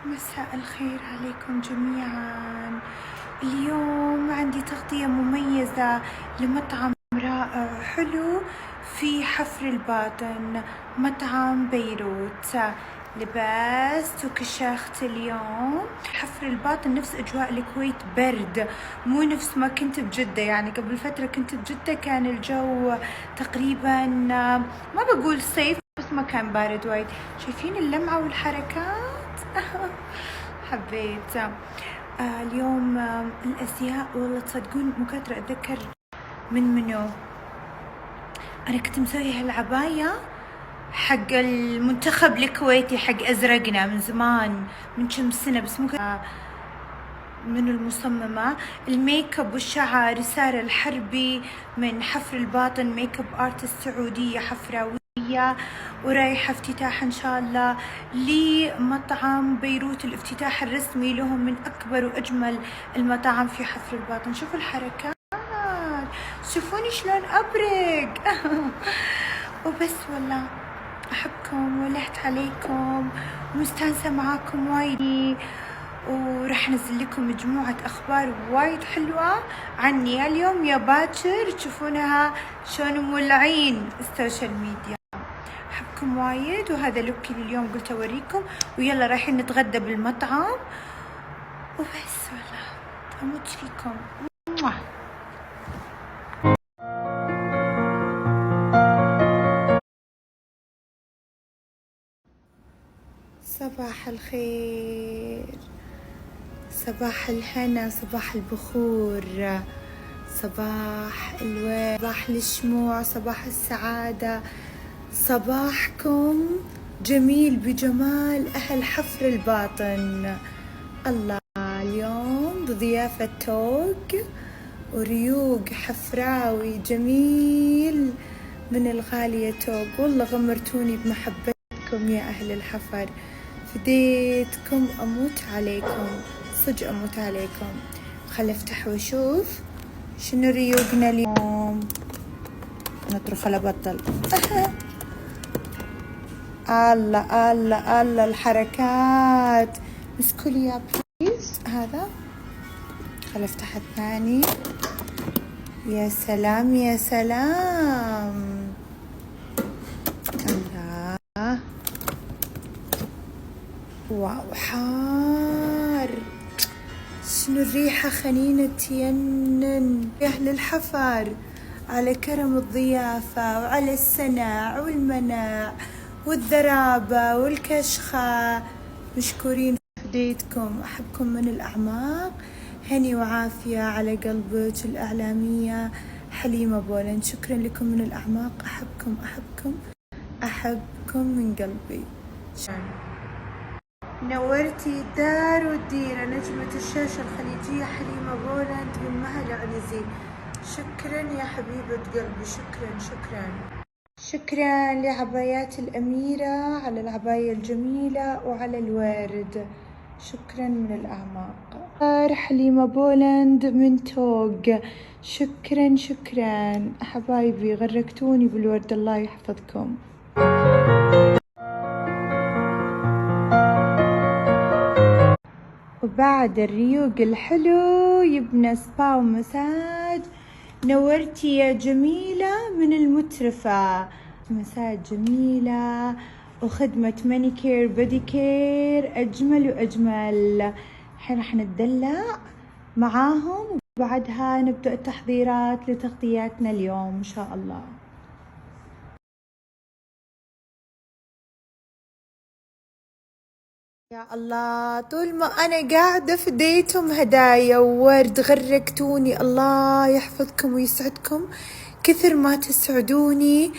مساء الخير عليكم جميعا. اليوم عندي تغطية مميزة لمطعم رائع حلو في حفر الباطن، مطعم بيروت. لبست وكشخت اليوم. حفر الباطن نفس أجواء الكويت، برد، مو نفس ما كنت بجدة. يعني قبل فترة كنت بجدة كان الجو تقريبا ما بقول صيف بس ما كان بارد وايد. شايفين اللمعة والحركات؟ حبيت. اليوم الأزياء والله تصدقون مو قادرة أتذكر منو. أنا كنت مسوية هالعباية حق المنتخب الكويتي، حق أزرقنا من زمان، من كم سنة، بس مو من المصممة. الميك اب والشعر سارة الحربي من حفر الباطن، ميك اب ارتست سعودية حفراوية، ورايحة افتتاح ان شاء الله لمطعم بيروت، الافتتاح الرسمي لهم من اكبر واجمل المطاعم في حفر الباطن. شوفوا الحركات، شوفوني شلون ابرق. وبس والله احبكم ولحت عليكم ومستانسة معاكم وايد، وراح انزل لكم مجموعة اخبار وايد حلوة عني يا اليوم يا باكر، تشوفونها شلون مولعين السوشيال ميديا. احبكم وايد، وهذا لوكي لليوم قلت اوريكم، ويلا رايحين نتغدى بالمطعم وبس. والله اموت فيكم. صباح الخير، صباح الهنا، صباح البخور، صباح الورد، صباح الشموع، صباح السعادة. صباحكم جميل بجمال أهل حفر الباطن. الله، اليوم بضيافة توق وريوق حفراوي جميل من الغالية توق. والله غمرتوني بمحبتكم يا أهل الحفر، فديتكم، أموت عليكم، صدق أموت عليكم. خل أفتح وأشوف شنو ريوقنا اليوم. نطرخ على بطل. الله الله الله الحركات. مسكولي يا بليز هذا. خل أفتح الثاني. يا سلام يا سلام. الله، واو حار. شنو الريحة خنينة تينن. يا أهل الحفر على كرم الضيافة وعلى السنع والمنع والذرابة والكشخة. مشكورين فديتكم، أحبكم من الأعماق. هني وعافية على قلبك الإعلامية حليمة بولند. شكرا لكم من الأعماق، أحبكم أحبكم أحبكم من قلبي. نورتي الدار والديرة نجمة الشاشة الخليجية حليمة بولند بأمها العنزي. شكرا يا حبيبة قلبي، شكرا شكرا شكرا لعبايات الأميرة، على العباية الجميلة وعلى الورد. شكرا من الأعماق. حليمة بولند من توق. شكرا شكرا حبايبي، غرقتوني بالورد، الله يحفظكم. وبعد الريوق الحلو يبنى سبا ومساج. نورتي يا جميلة من المترفة، مساج جميلة وخدمة مانيكير بديكير أجمل وأجمل. الحين راح نتدلع معاهم وبعدها نبدأ التحضيرات لتغطياتنا اليوم إن شاء الله. يا الله، طول ما أنا قاعدة فديتهم هدايا وورد، غرقتوني. الله يحفظكم ويسعدكم كثر ما تسعدوني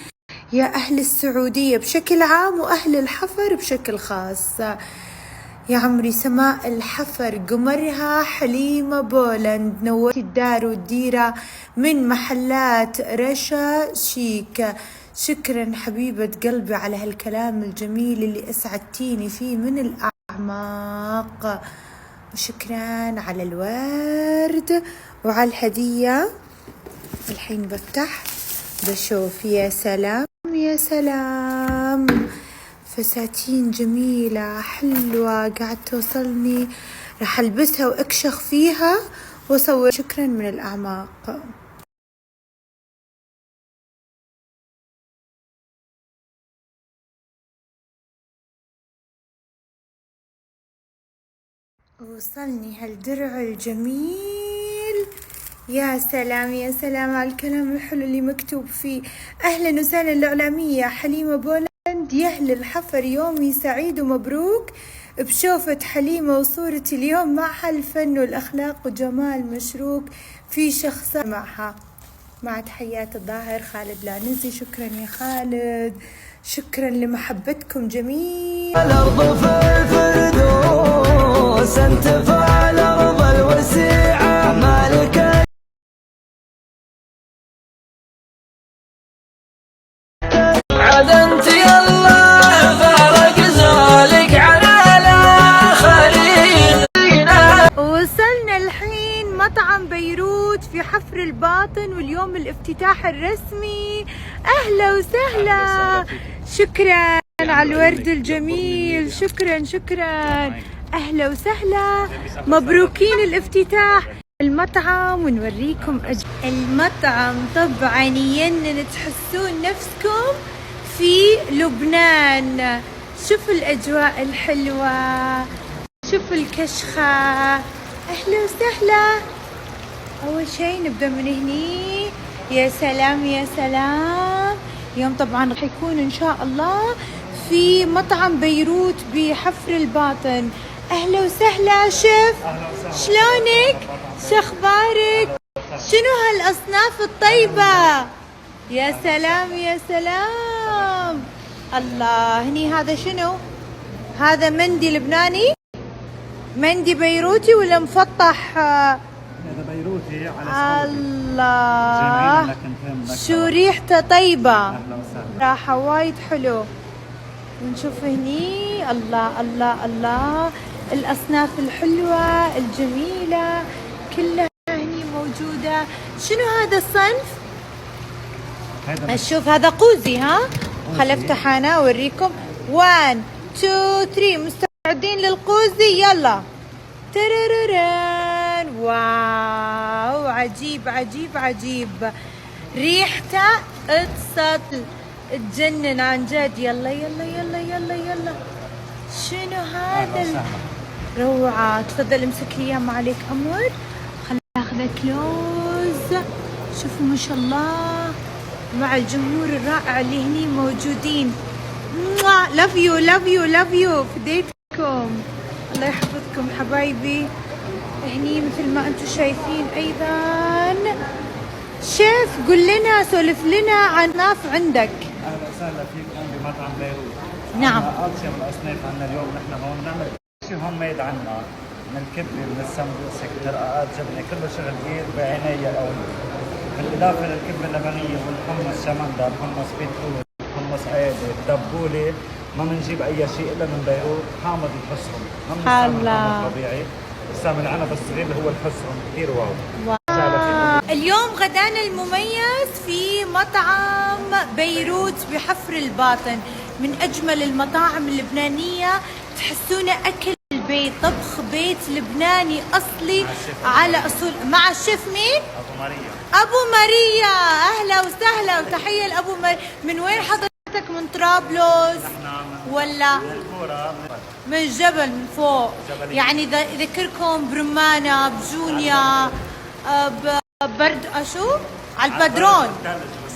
يا أهل السعودية بشكل عام وأهل الحفر بشكل خاص. يا عمري سماء الحفر قمرها حليمة بولند. نورتي الدار والديرة من محلات رشا شيك. شكرا حبيبة قلبي على هالكلام الجميل اللي أسعدتيني فيه من الأعماق، وشكرا على الورد وعلى الهدية. الحين بفتح بشوف. يا سلام يا سلام، فساتين جميلة حلوة قاعد توصلني، راح ألبسها وأكشخ فيها وأصور. شكرا من الأعماق. وصلني هالدرع الجميل، يا سلام يا سلام على الكلام الحلو اللي مكتوب فيه. أهلا وسهلا الإعلامية حليمة بولند، يهل الحفر يومي سعيد ومبروك بشوفة حليمة وصورتي اليوم معها، الفن والأخلاق وجمال مشروق في شخص معها. مع تحيات الظاهر خالد العنزي. شكرا يا خالد، شكرا لمحبتكم جميل. الأرض في الفردوس انتفع الأرض الوسيعة مالك عاد انت يالله فارق زولك على الآخرين. وصلنا الحين مطعم بيروت في حفر الباطن، واليوم الافتتاح الرسمي. أهلا وسهلا، شكرا على الورد الجميل، شكرا شكرا، أهلا وسهلا، مبروكين الافتتاح المطعم. ونوريكم المطعم طبعا ينن تحسون نفسكم في لبنان. شوفوا الأجواء الحلوة، شوفوا الكشخة. أهلا وسهلا. أول شيء نبدأ من هني. يا سلام يا سلام. يوم طبعا راح يكون إن شاء الله في مطعم بيروت بحفر الباطن. أهلا وسهلا شيف، شلونك؟ شخبارك؟ شنو هالأصناف الطيبة؟ يا سلام يا سلام. الله، هني هذا شنو؟ هذا مندي لبناني؟ مندي بيروتي ولا مفطح؟ هذا بيروتي على الله، شو ريحته طيبة. راحة وايد حلو. ونشوف هني الله الله الله الأصناف الحلوة الجميلة كلها هني موجودة. شنو هذا الصنف؟ أشوف هذا قوزي. ها خل افتح أنا أوريكم. 1 2 3 مستعدين للقوزي؟ يلا. ترررن. واو، عجيب عجيب عجيب، ريحته تجنن عن جد. يلا يلا يلا يلا يلا. شنو هذا؟ روعة. تفضل امسك لي اياه، ما عليك امر. خل اخذك لوز. شوفوا ما شاء الله مع الجمهور الرائع اللي هني موجودين. لاف يو لاف يو لاف يو، فديتكم، الله يحفظكم حبايبي. هني مثل ما انتم شايفين ايضا. شيف قل لنا، سولف لنا عن ناف عندك. اهلا وسهلا فيكم بمطعم بيروت. نعم. اطيب الاصناف عندنا اليوم. نحن هون نعمل شيء هوم ميد عنا، من الكبه، من السمبوسك، ترقات جبنه، كله شغل بايد بعنايه الاول. بالاضافه للكبه اللبنيه والحمص شمندر، حمص بيتروت، حمص عادي، دبوله. ما بنجيب اي شيء الا من بيروت، حامض الحصرم، ما بنستعمل حامض طبيعي، بنستعمل العنب الصغير اللي هو الحصرم، كثير واو. اليوم غدانا المميز في مطعم بيروت بحفر الباطن، من أجمل المطاعم اللبنانية. تحسونه أكل البيت، طبخ بيت لبناني أصلي على أصول. مع الشيف مين؟ أبو ماريا. أبو ماريا، أهلا وسهلا وتحية لأبو ماريا. من وين حضرتك؟ من طرابلس ولا من الجبل من فوق؟ يعني يذكركم برمانة، بجونيا، برد أشو؟ على البدرون،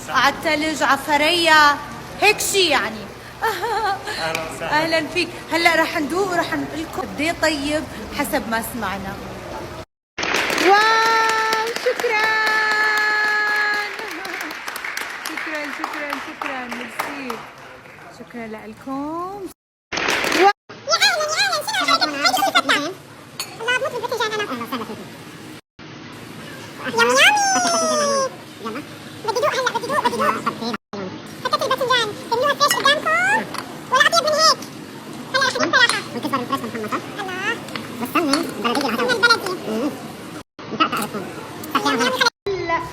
على الثلج، على ثريا، هيك شي يعني. أهلا فيك. هلا راح ندوق وراح نقول لكم قد ايه طيب حسب ما سمعنا. واو، شكرا شكرا شكرا شكرا، ميرسي، شكرا لكم.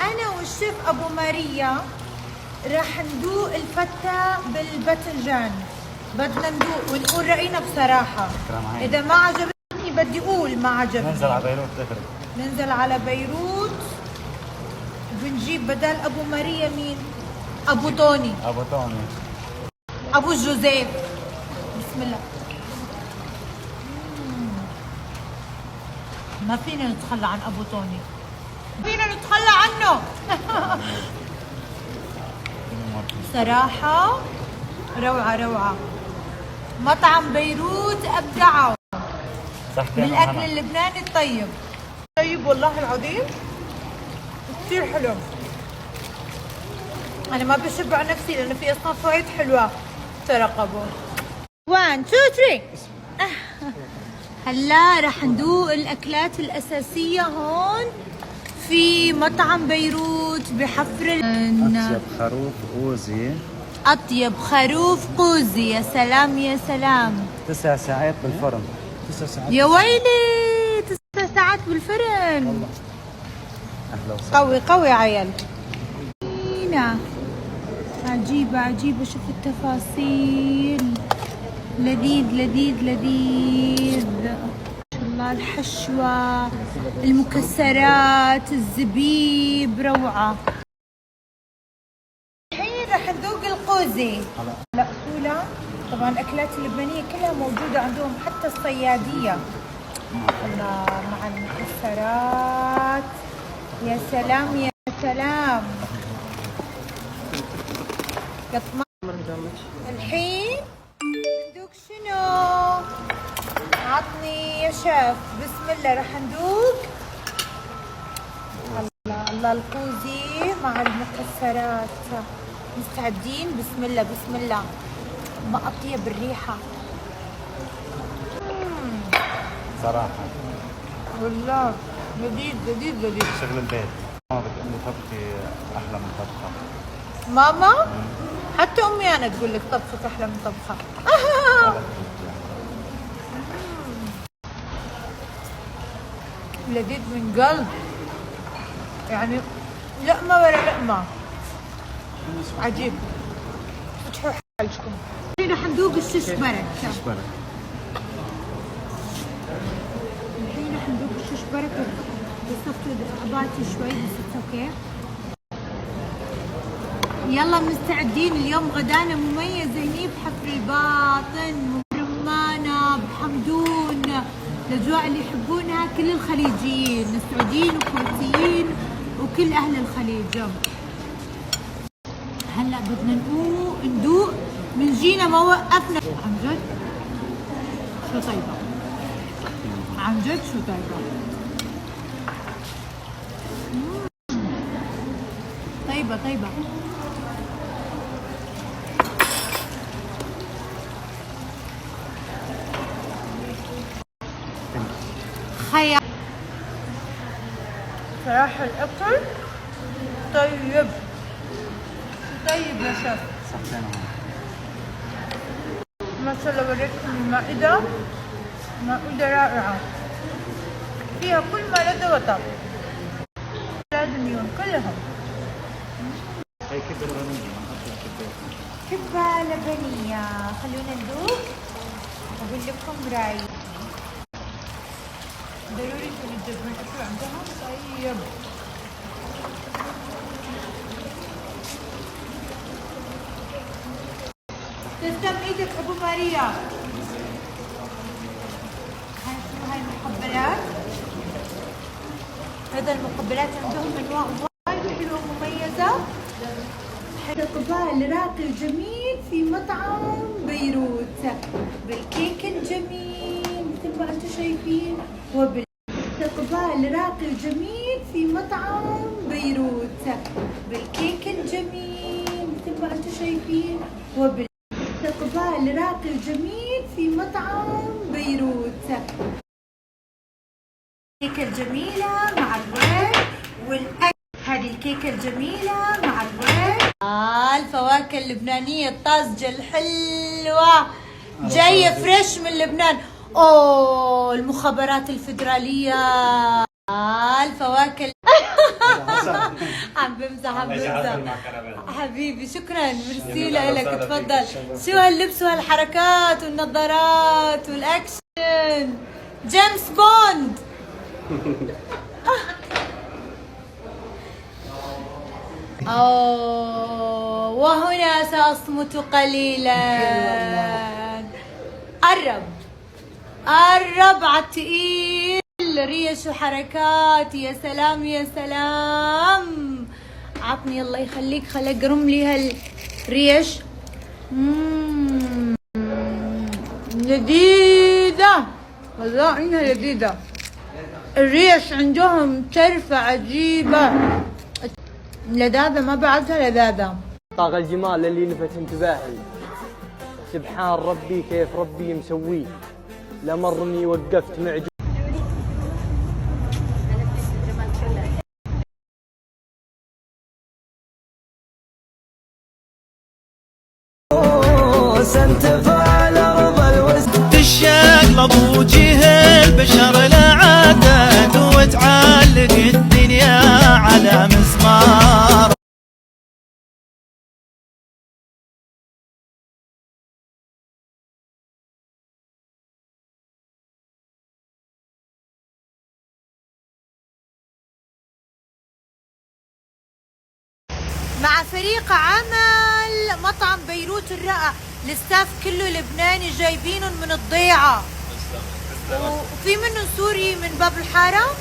أنا والشيف أبو ماريا راح ندوق الفتة بالباذنجان. بدنا ندوق ونقول رأينا بصراحة. شكراً عيني. إذا ما عجبتني بدي أقول ما عجبني. ننزل على بيروت دغري. ننزل على بيروت وبنجيب بدال أبو ماريا مين؟ أبو توني، ابو توني. أبو جوزيف. بسم الله. ما فينا نتخلى عن أبو توني، فينا نتخلى عنه. صراحة روعة روعة. مطعم بيروت أبدعوا بالأكل اللبناني الطيب. طيب والله العظيم كثير حلو. أنا ما بشبع نفسي لأنه في أصناف وايد حلوة. ترقبوا. 1 2 3. هلا رح ندوق الأكلات الأساسية هون في مطعم بيروت بحفر اطيب خروف قوزي. أطيب خروف قوزي. يا سلام يا سلام. 9 ساعات بالفرن. 9 ساعات. يا ويلي 9 ساعات بالفرن. والله اهلا وسهلا. قوي قوي عيال. عجيبة عجيبة. شوف التفاصيل. لذيذ لذيذ لذيذ. ما شاء الله. الحشوة، المكسرات، الزبيب، روعة. الحين رح نذوق القوزي. لا أصولة. طبعا الأكلات اللبنانية كلها موجودة عندهم حتى الصيادية. الله مع المكسرات. يا سلام يا سلام. الحين ندوق شنو؟ عطني يا شيف. بسم الله رح ندوق. الله الله القوزي مع المكسرات. مستعدين؟ بسم الله بسم الله. ما أطيب الريحة صراحة والله. لذيذ لذيذ لذيذ. شغل البيت. ماما بتقول لي طبخي احلى من طبخة. ماما؟ حتى أمي أنا تقول لك طبخك أحلى من طبخة. لذيذ من قلب يعني. لقمة ولا لقمة. عجيب. فتحوا حالكم. الحين رح ندوق الششبرك. الحين رح ندوق الششبرك. وصفتوا دقباتي شوي بس اوكي. يلا مستعدين. اليوم غدانا مميز هني بحفر الباطن، برمانة، بحمدون. الأجواء اللي يحبونها كل الخليجيين، السعوديين والكويتيين وكل أهل الخليج. هلا بدنا ندوق. من جينا ما وقفنا. عن جد شو طيبة. عن جد شو طيبة. طيبة طيبة. خيال صراحة. الأكل طيب طيب يا شيف. ما شاء الله. وريتكم المائدة. مائدة رائعة فيها كل ما لذ وطاب. لازم يكون كلهم. هي كبة لبنية. كبة لبنية. خلونا ندوق أقول لكم رأيي. ضروري تجربوا الأكل عندهم طيب. تسلم ايدك ابو ماريا. هاي شنو هاي المقبلات؟ هذا المقبلات عندهم انواع وايد حلوه ومميزه. اقبال راقي وجميل في مطعم بيروت بالكيك الجميل مثل ما انتم شايفين. اقبال راقي وجميل في مطعم بيروت بالكيك الجميل مثل ما انتم شايفين. استقبال راقي وجميل في مطعم بيروت. الكيكة الجميلة مع الورد والأكل. هذه الكيكة الجميلة مع الورد. الفواكه اللبنانية الطازجة الحلوة جاية فريش من لبنان. اوه المخابرات الفدرالية. الفواكه عم بمزح حبيبي، شكرا ميرسي لك، تفضل. شو هاللبس وهالحركات والنظارات والاكشن، جيمس بوند. وهنا سأصمت قليلا. قرب عالتقيل، ريش وحركات. يا سلام يا سلام، عطني الله يخليك، خليك قرم لي هالريش. لذيذة والله، انها لذيذة. الريش عندهم ترفة عجيبة، لذاذة ما بعدها لذاذة. طاق الجمال اللي لفت انتباهي، سبحان ربي كيف ربي مسويه، لمرني وقفت معجب. سنتفع الأرض الوسط تشقلب وجه البشر لعدد، وتعلق الدنيا على مسمار. مع فريق عمل مطعم بيروت الرائع، الستاف كله لبناني جايبينهم من الضيعة، وفي منهم سوري من باب الحارة.